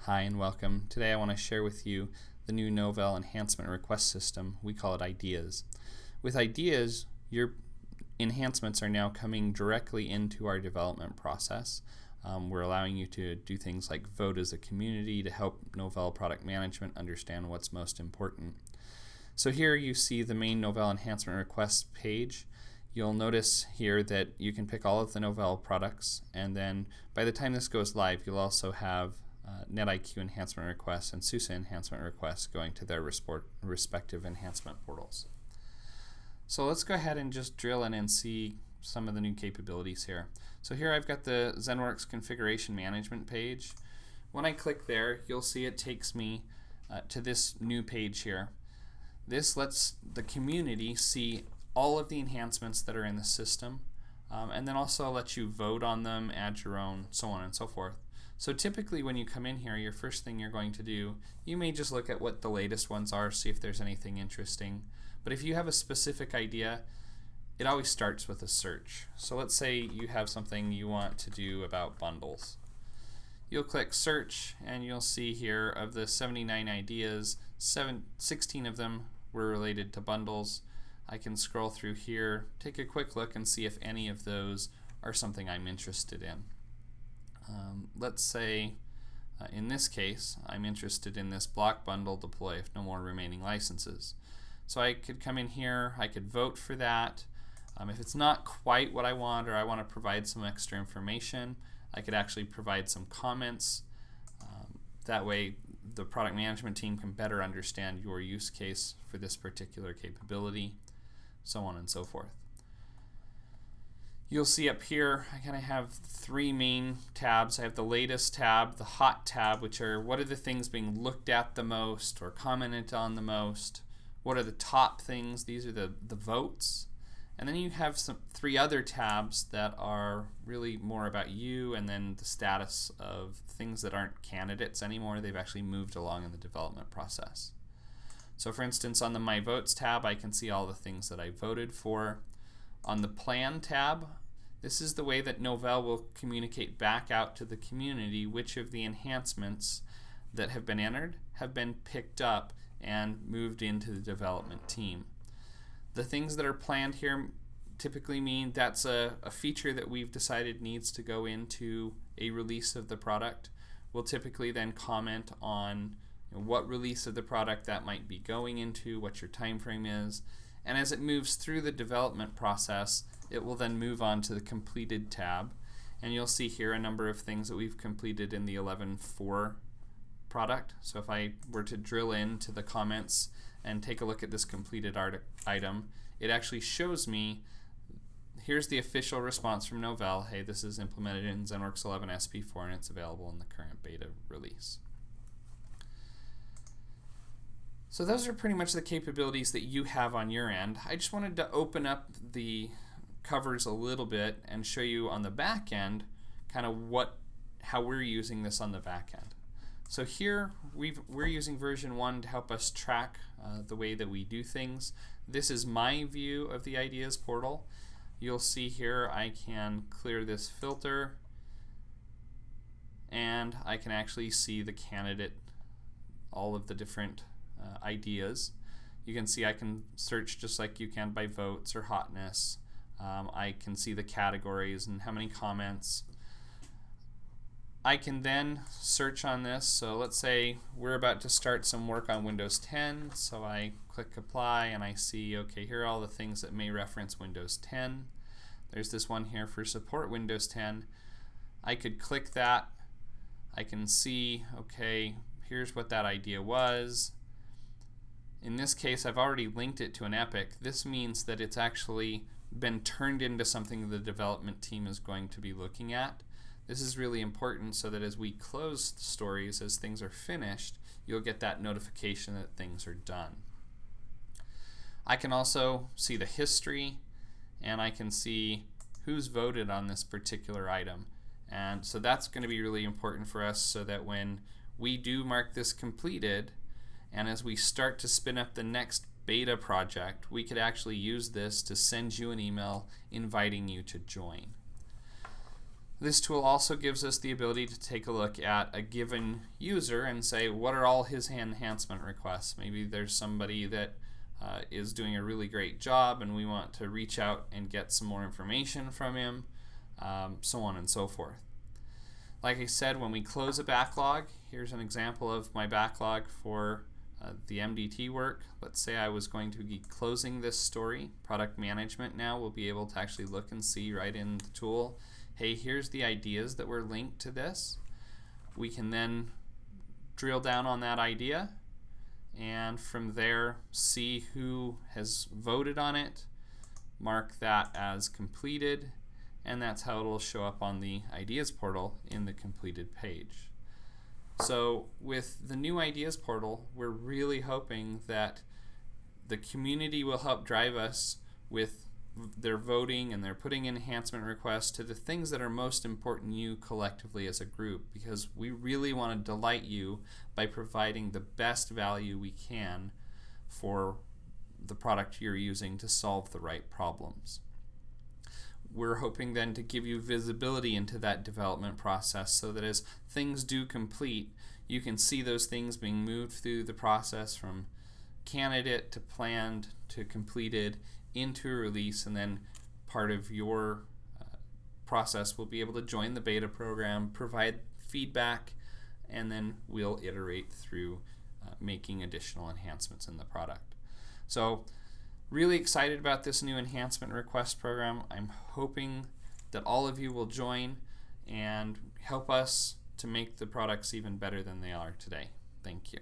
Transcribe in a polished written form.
Hi and welcome. Today I want to share with you the new Novell enhancement request system. We call it Ideas. With Ideas, your enhancements are now coming directly into our development process. We're allowing you to do things like vote as a community to help Novell product management understand what's most important. So here you see the main Novell enhancement request page. You'll notice here that you can pick all of the Novell products, and then by the time this goes live, you'll also have NetIQ enhancement requests and SUSE enhancement requests going to their respective enhancement portals. So let's go ahead and just drill in and see some of the new capabilities here. So here I've got the ZenWorks configuration management page. When I click there, you'll see it takes me to this new page here. This lets the community see all of the enhancements that are in the system, and then also lets you vote on them, add your own, so on and so forth. So typically when you come in here, your first thing you're going to do, you may just look at what the latest ones are, see if there's anything interesting. But if you have a specific idea, it always starts with a search. So let's say you have something you want to do about bundles. You'll click search and you'll see here of the 79 ideas, 16 of them were related to bundles. I can scroll through here, take a quick look and see if any of those are something I'm interested in. Let's say in this case I'm interested in this block bundle deploy if no more remaining licenses. So I could come in here, I could vote for that. If it's not quite what I want, or I want to provide some extra information, I could actually provide some comments. That way the product management team can better understand your use case for this particular capability, so on and so forth. You'll see up here I kind of have three main tabs. I have the latest tab, the hot tab, which are what are the things being looked at the most or commented on the most. What are the top things? These are the votes. And then you have three other tabs that are really more about you, and then the status of things that aren't candidates anymore. They've actually moved along in the development process. So for instance, on the My Votes tab, I can see all the things that I voted for. On the Plan tab, this is the way that Novell will communicate back out to the community which of the enhancements that have been entered have been picked up and moved into the development team. The things that are planned here typically mean that's a feature that we've decided needs to go into a release of the product. We'll typically then comment on what release of the product that might be going into, what your time frame is, and as it moves through the development process, it will then move on to the completed tab, and you'll see here a number of things that we've completed in the 11.4 product. So if I were to drill into the comments and take a look at this completed item, it actually shows me here's the official response from Novell. Hey, this is implemented in ZenWorks 11 SP4 and it's available in the current beta release. So those are pretty much the capabilities that you have on your end. I just wanted to open up the covers a little bit and show you on the back end kind of how we're using this on the back end. So here we're using version 1 to help us track the way that we do things. This is my view of the Ideas portal. You'll see here I can clear this filter and I can actually see the candidate, all of the different ideas. You can see I can search just like you can by votes or hotness. I can see the categories and how many comments. I can then search on this. So let's say we're about to start some work on Windows 10. So I click apply and I see, okay, here are all the things that may reference Windows 10. There's this one here for support Windows 10. I could click that. I can see, okay, here's what that idea was. In this case, I've already linked it to an epic. This means that it's actually been turned into something the development team is going to be looking at. This is really important so that as we close stories, as things are finished, you'll get that notification that things are done. I can also see the history, and I can see who's voted on this particular item. And so that's going to be really important for us so that when we do mark this completed, and as we start to spin up the next beta project, we could actually use this to send you an email inviting you to join. This tool also gives us the ability to take a look at a given user and say, what are all his enhancement requests? Maybe there's somebody that is doing a really great job and we want to reach out and get some more information from him, so on and so forth. Like I said, when we close a backlog, here's an example of my backlog for the MDT work. Let's say I was going to be closing this story. Product management now will be able to actually look and see right in the tool, hey, here's the ideas that were linked to this. We can then drill down on that idea and from there see who has voted on it, mark that as completed, and that's how it will show up on the Ideas portal in the completed page. So with the new Ideas portal, we're really hoping that the community will help drive us with their voting and their putting enhancement requests to the things that are most important to you collectively as a group, because we really want to delight you by providing the best value we can for the product you're using to solve the right problems. We're hoping then to give you visibility into that development process so that as things do complete, you can see those things being moved through the process from candidate to planned to completed into a release, and then part of your process will be able to join the beta program, provide feedback, and then we'll iterate through making additional enhancements in the product. So really excited about this new enhancement request program. I'm hoping that all of you will join and help us to make the products even better than they are today. Thank you.